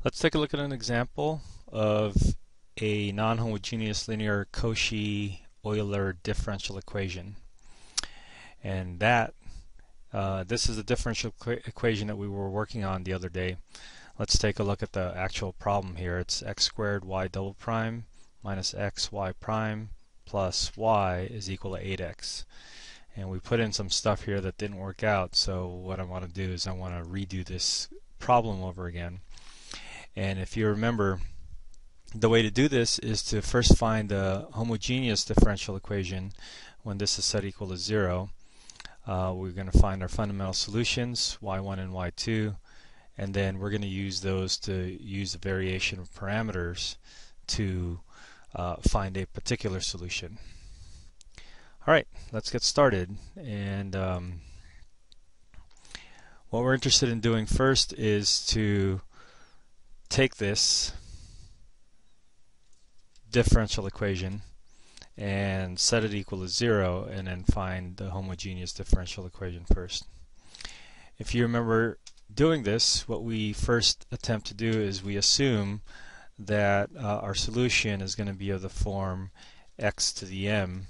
Let's take a look at an example of a non-homogeneous linear Cauchy Euler differential equation. And this is the differential equation that we were working on the other day. Let's take a look at the actual problem here. It's x squared y double prime minus x y prime plus y is equal to 8x. And we put in some stuff here that didn't work out, so what I want to do is I want to redo this problem over again. And if you remember, the way to do this is to first find the homogeneous differential equation when this is set equal to 0. We're going to find our fundamental solutions, y1 and y2, and then we're going to use those to use the variation of parameters to find a particular solution. Alright, let's get started. And what we're interested in doing first is to take this differential equation and set it equal to 0 and then find the homogeneous differential equation first. If you remember doing this, what we first attempt to do is we assume that our solution is going to be of the form x to the m,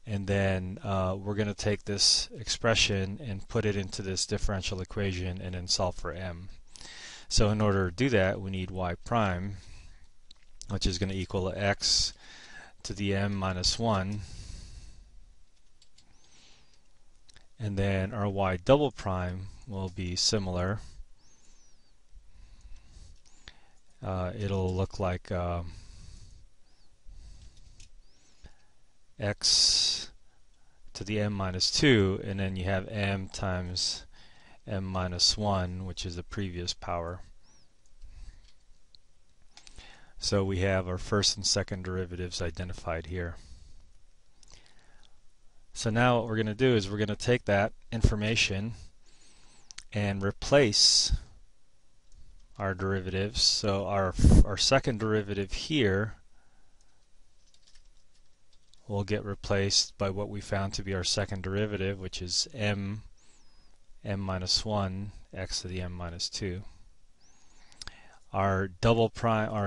and then we're going to take this expression and put it into this differential equation and then solve for m. So in order to do that, we need y prime, which is going to equal x to the m minus 1, and then our y double prime will be similar. It'll look like x to the m minus 2, and then you have m times m minus 1, which is the previous power. So we have our first and second derivatives identified here. So now what we're going to do is we're going to take that information and replace our derivatives. So our second derivative here will get replaced by what we found to be our second derivative, which is m minus 1 x to the m minus 2. Our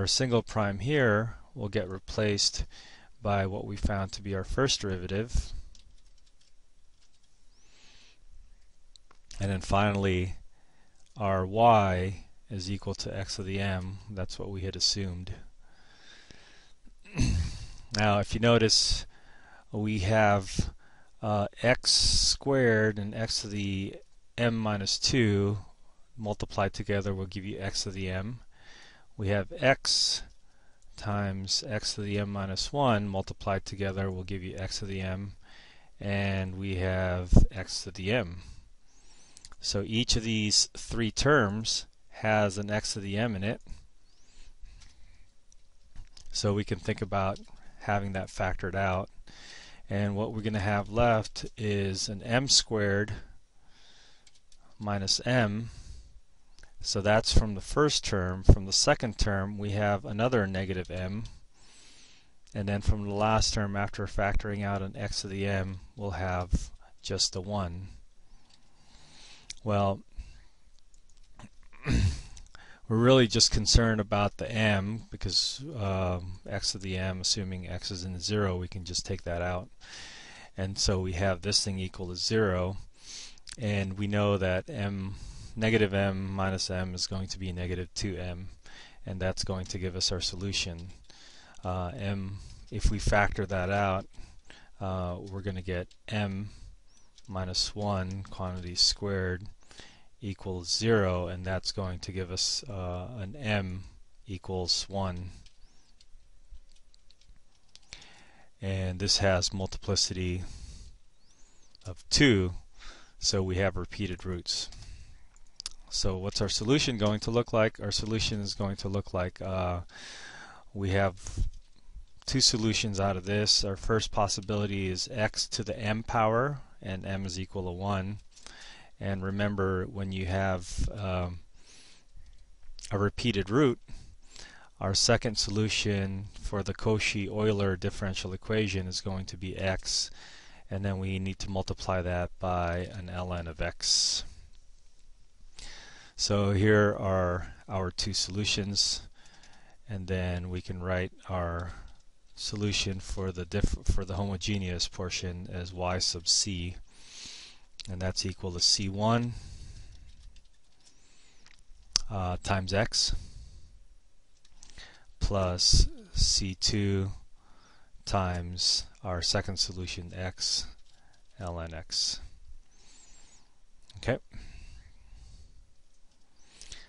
single prime here will get replaced by what we found to be our first derivative. And then finally, our y is equal to x to the m. That's what we had assumed. Now, if you notice, we have x squared and x to the m minus 2 multiplied together will give you x to the m. We have x times x to the m minus 1 multiplied together will give you x to the m, and we have x to the m. So each of these three terms has an x to the m in it. So we can think about having that factored out. And what we're going to have left is an m squared minus m. So that's from the first term. From the second term, we have another negative m. And then from the last term, after factoring out an x to the m, we'll have just a 1. Well, we're really just concerned about the m because x to the m, assuming x is in 0, we can just take that out. And so we have this thing equal to 0. And we know that negative m minus m is going to be negative 2m, and that's going to give us our solution. If we factor that out, we're going to get m minus 1 quantity squared equals 0, and that's going to give us an m equals 1. And this has multiplicity of 2, so we have repeated roots. So what's our solution going to look like? Our solution is going to look like we have two solutions out of this. Our first possibility is x to the m power, and m is equal to 1. And remember, when you have a repeated root, our second solution for the Cauchy Euler differential equation is going to be x, and then we need to multiply that by an ln of x. So here are our two solutions, and then we can write our solution for the homogeneous portion as y sub c, and that's equal to c1 times x plus c2 times our second solution x ln x. Okay.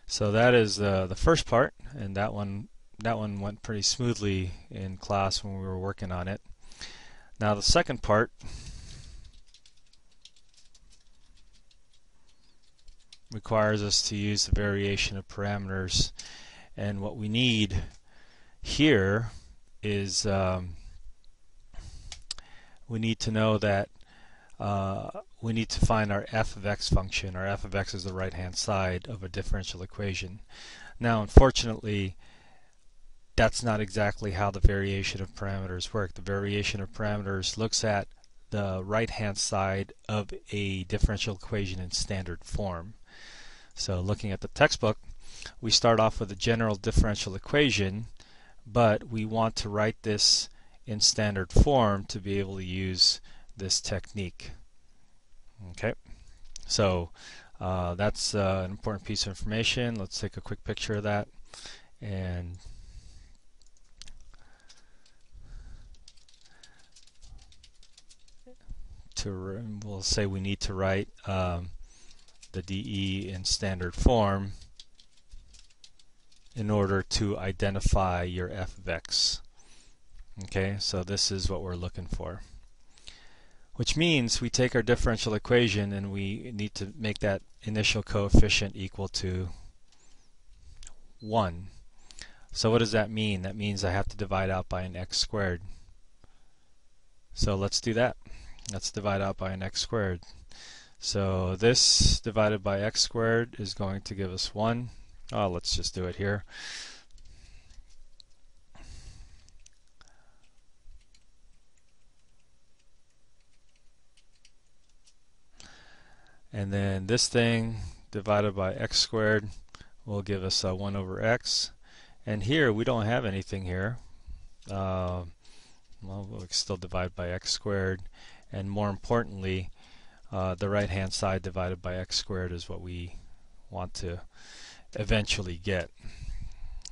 So that is the first part, and that one went pretty smoothly in class when we were working on it. Now the second part requires us to use the variation of parameters, and what we need here is we need to know that we need to find our f of x function. Our f of x is the right hand side of a differential equation. Now unfortunately that's not exactly how the variation of parameters work. The variation of parameters looks at the right hand side of a differential equation in standard form. So looking at the textbook, we start off with a general differential equation, but we want to write this in standard form to be able to use this technique. Okay, so that's an important piece of information. Let's take a quick picture of that, and we'll say we need to write the DE in standard form in order to identify your f of x. Okay, so this is what we're looking for, which means we take our differential equation and we need to make that initial coefficient equal to 1. So what does that mean? That means I have to divide out by an x squared. So let's do that. Let's divide out by an x squared. So this divided by x squared is going to give us 1. Oh, let's just do it here. And then this thing divided by x squared will give us 1 over x. And here we don't have anything here. Well, we can still divide by x squared. And more importantly, the right hand side divided by x squared is what we want to eventually get.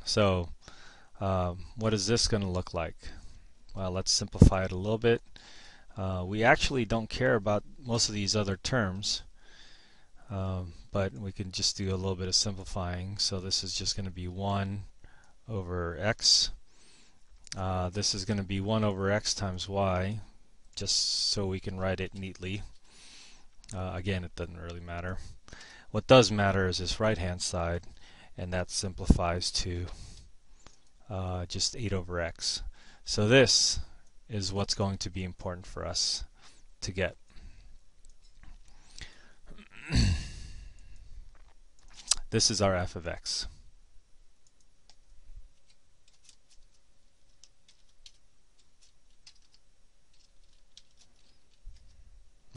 So what is this going to look like? Well, let's simplify it a little bit. We actually don't care about most of these other terms, but we can just do a little bit of simplifying. So this is just going to be 1 over x. This is going to be 1 over x times y, just so we can write it neatly. Again, it doesn't really matter. What does matter is this right hand side, and that simplifies to just 8 over x. So this is what's going to be important for us to get. This is our f of x.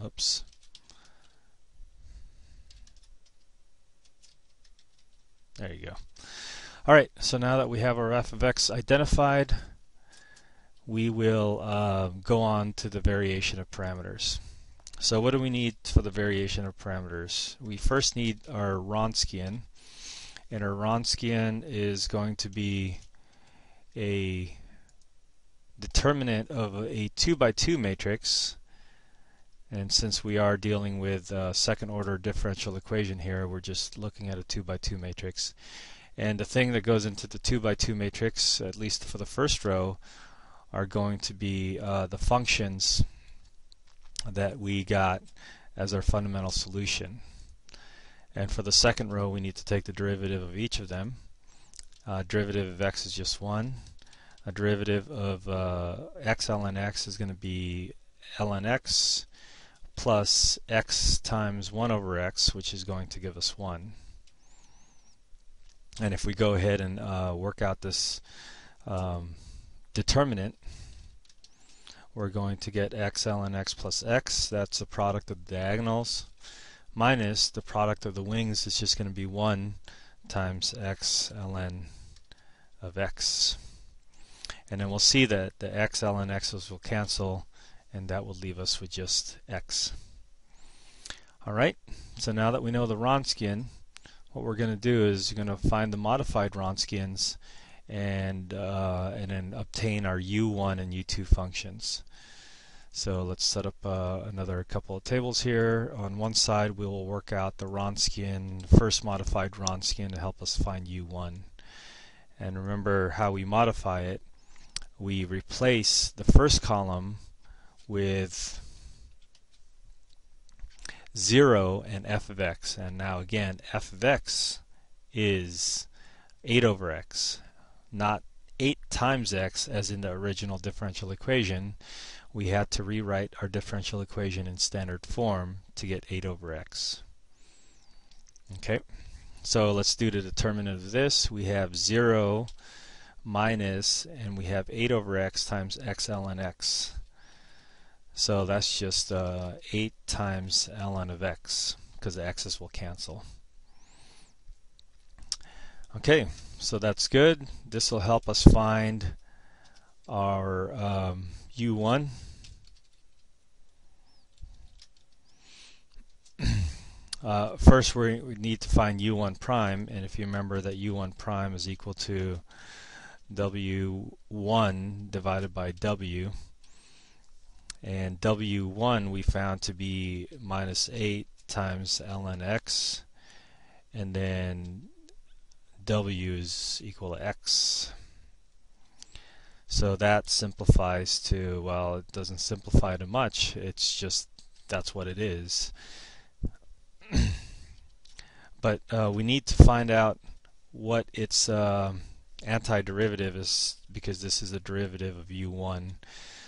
Oops. There you go. Alright, so now that we have our f of x identified, we will go on to the variation of parameters. So what do we need for the variation of parameters? We first need our Wronskian, and our Wronskian is going to be a determinant of a 2 by 2 matrix. And since we are dealing with second order differential equation here, we're just looking at a 2 by 2 matrix. And the thing that goes into the 2 by 2 matrix, at least for the first row, are going to be the functions that we got as our fundamental solution. And for the second row, we need to take the derivative of each of them. Derivative of x is just 1. A derivative of x ln x is going to be ln x plus x times 1 over x, which is going to give us 1. And if we go ahead and work out this determinant, we're going to get x ln x plus x. That's the product of the diagonals, minus the product of the wings is just going to be 1 times x ln of x. And then we'll see that the x ln x's will cancel, and that will leave us with just x. Alright, so now that we know the Wronskian, what we're going to do is you're going to find the modified Wronskians and then obtain our u1 and u2 functions. So let's set up another couple of tables here. On one side we will work out the Wronskian, first modified Wronskian, to help us find u1. And remember how we modify it. We replace the first column with 0 and f of x. And now again, f of x is 8 over x, not 8 times x as in the original differential equation. We had to rewrite our differential equation in standard form to get 8 over x. Okay, so let's do the determinant of this. We have 0 minus, and we have 8 over x times x ln x. So that's just 8 times ln of x, because the x's will cancel. Okay, so that's good. This will help us find our u1. First we need to find u1 prime, and if you remember that u1 prime is equal to w1 divided by w, and w1 we found to be minus 8 times ln x, and then w is equal to x. So that simplifies to, well, it doesn't simplify to much, it's just that's what it is. But we need to find out what its antiderivative is, because this is a derivative of u1.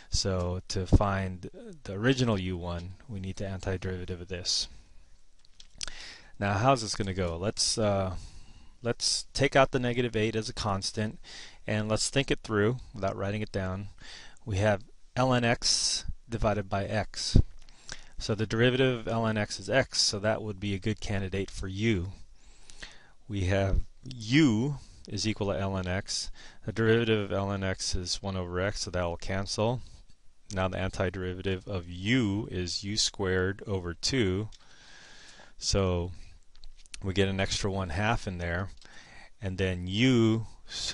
So to find the original u1, we need the antiderivative of this. Now how's this going to go? Let's take out the negative 8 as a constant, and let's think it through without writing it down. We have ln x divided by x. So the derivative of ln x is x, so that would be a good candidate for u. We have u is equal to ln x. The derivative of ln x is 1 over x, so that will cancel. Now the antiderivative of u is u squared over 2. So we get an extra 1/2 in there. And then u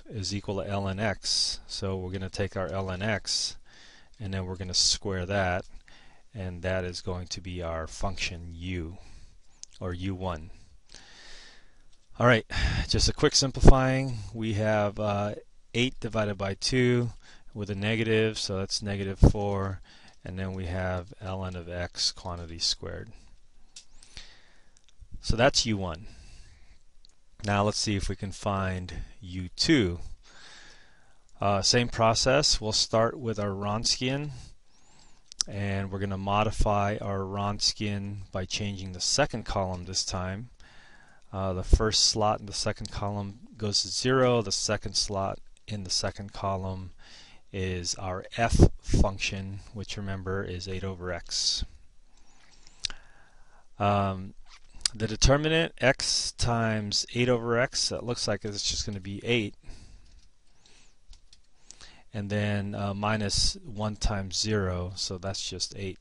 is equal to ln x. So we're going to take our ln x, and then we're going to square that. And that is going to be our function u, or u1. Alright, just a quick simplifying. We have 8 divided by 2 with a negative, so that's negative 4. And then we have ln of x quantity squared. So that's u1. Now let's see if we can find u2. Same process. We'll start with our Wronskian, and we're going to modify our Wronskian by changing the second column this time. The first slot in the second column goes to 0. The second slot in the second column is our f function, which remember is 8 over x. The determinant, x times 8 over x, that looks like it's just going to be 8. And then minus 1 times 0, so that's just 8.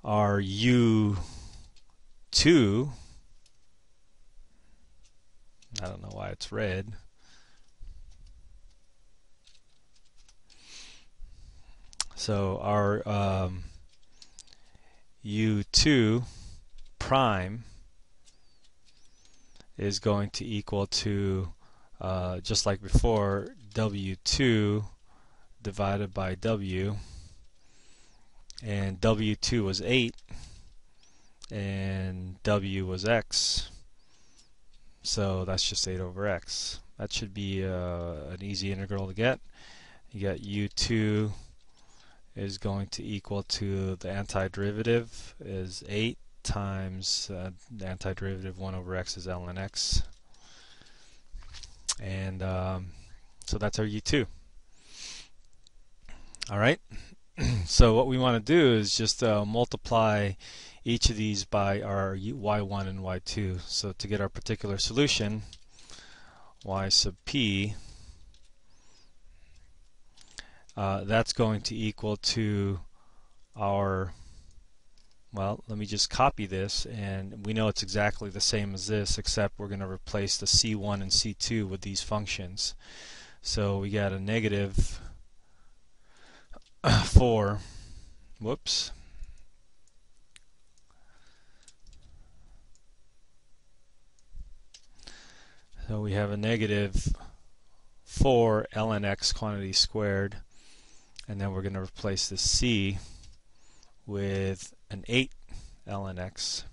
Our u2, I don't know why it's red. So our u2 prime is going to equal to, just like before, w2 divided by w, and w2 was 8 and w was x, so that's just 8 over x. That should be an easy integral to get. You got u2 is going to equal to, the antiderivative is 8 times the antiderivative 1 over x is ln x. And so that's our u2. Alright, So what we want to do is just multiply each of these by our y1 and y2. So to get our particular solution, y sub p, that's going to equal to our, well, let me just copy this, and we know it's exactly the same as this, except we're going to replace the c1 and c2 with these functions. So we got a negative 4, whoops, so we have a negative 4 ln x quantity squared, and then we're going to replace the c with an 8 ln x.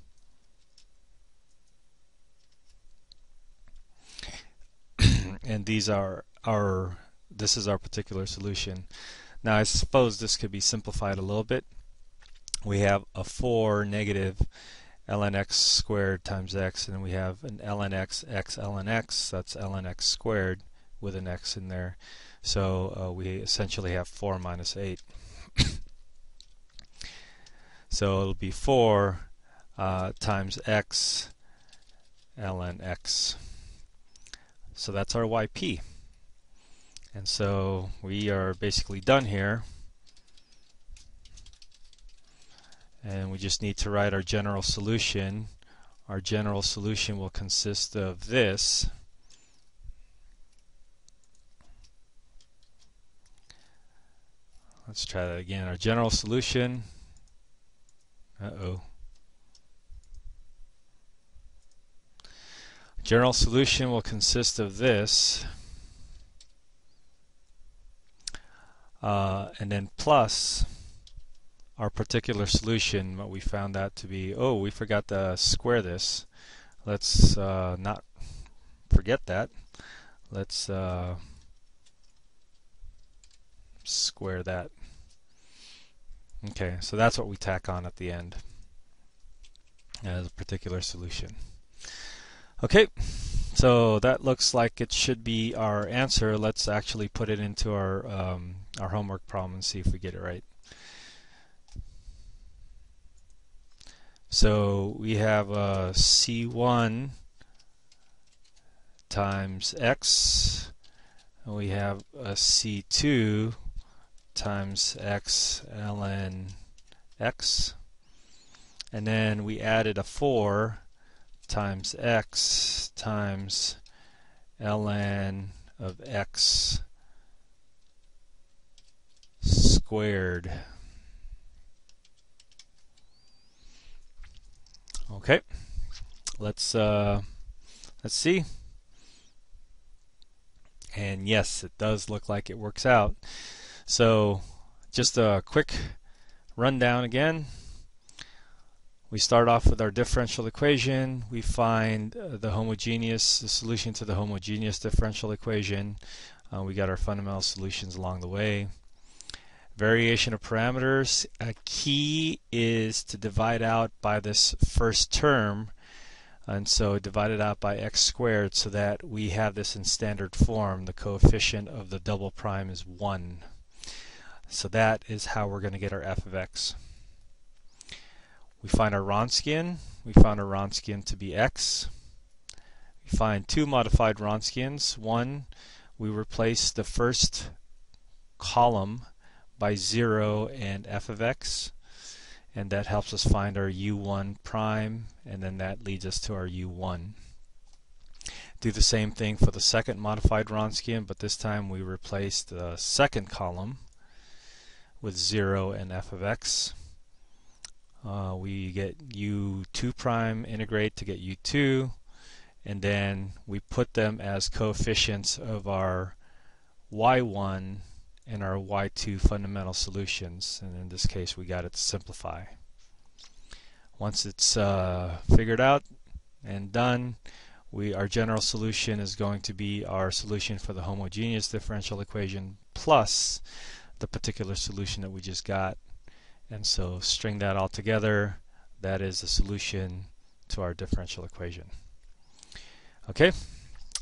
And these are this is our particular solution. Now I suppose this could be simplified a little bit. We have a 4 negative ln x squared times x, and then we have an ln x ln x, that's ln x squared with an x in there. So we essentially have 4 minus 8. So it'll be 4 times x ln x. So that's our yp. And so we are basically done here. And we just need to write our general solution. Our general solution will consist of this. Let's try that again. Our general solution, general solution will consist of this, and then plus our particular solution, what we found that to be, oh, we forgot to square this. Let's not forget that. Let's square that. Okay, so that's what we tack on at the end as a particular solution. Okay, so that looks like it should be our answer. Let's actually put it into our homework problem and see if we get it right. So we have C1 times x, and we have a C2 times x ln x, and then we added a 4 times x times ln of x squared. Okay, let's see. And yes, it does look like it works out. So just a quick rundown again. We start off with our differential equation. We find the solution to the homogeneous differential equation. We got our fundamental solutions along the way. Variation of parameters. A key is to divide out by this first term, and so divide it out by x squared so that we have this in standard form. The coefficient of the double prime is 1. So that is how we're going to get our f of x. We find our Wronskian. We found our Wronskian to be x. We find two modified Wronskians. One, we replace the first column by 0 and f of x, and that helps us find our u1 prime, and then that leads us to our u1. Do the same thing for the second modified Wronskian, but this time we replace the second column with 0 and f of x. We get u2 prime, integrate to get u2, and then we put them as coefficients of our y1 and our y2 fundamental solutions, and in this case we got it to simplify. Once it's figured out and done, our general solution is going to be our solution for the homogeneous differential equation plus the particular solution that we just got. And so string that all together, that is the solution to our differential equation. Okay,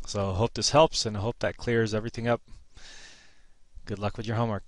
so I hope this helps, and I hope that clears everything up. Good luck with your homework.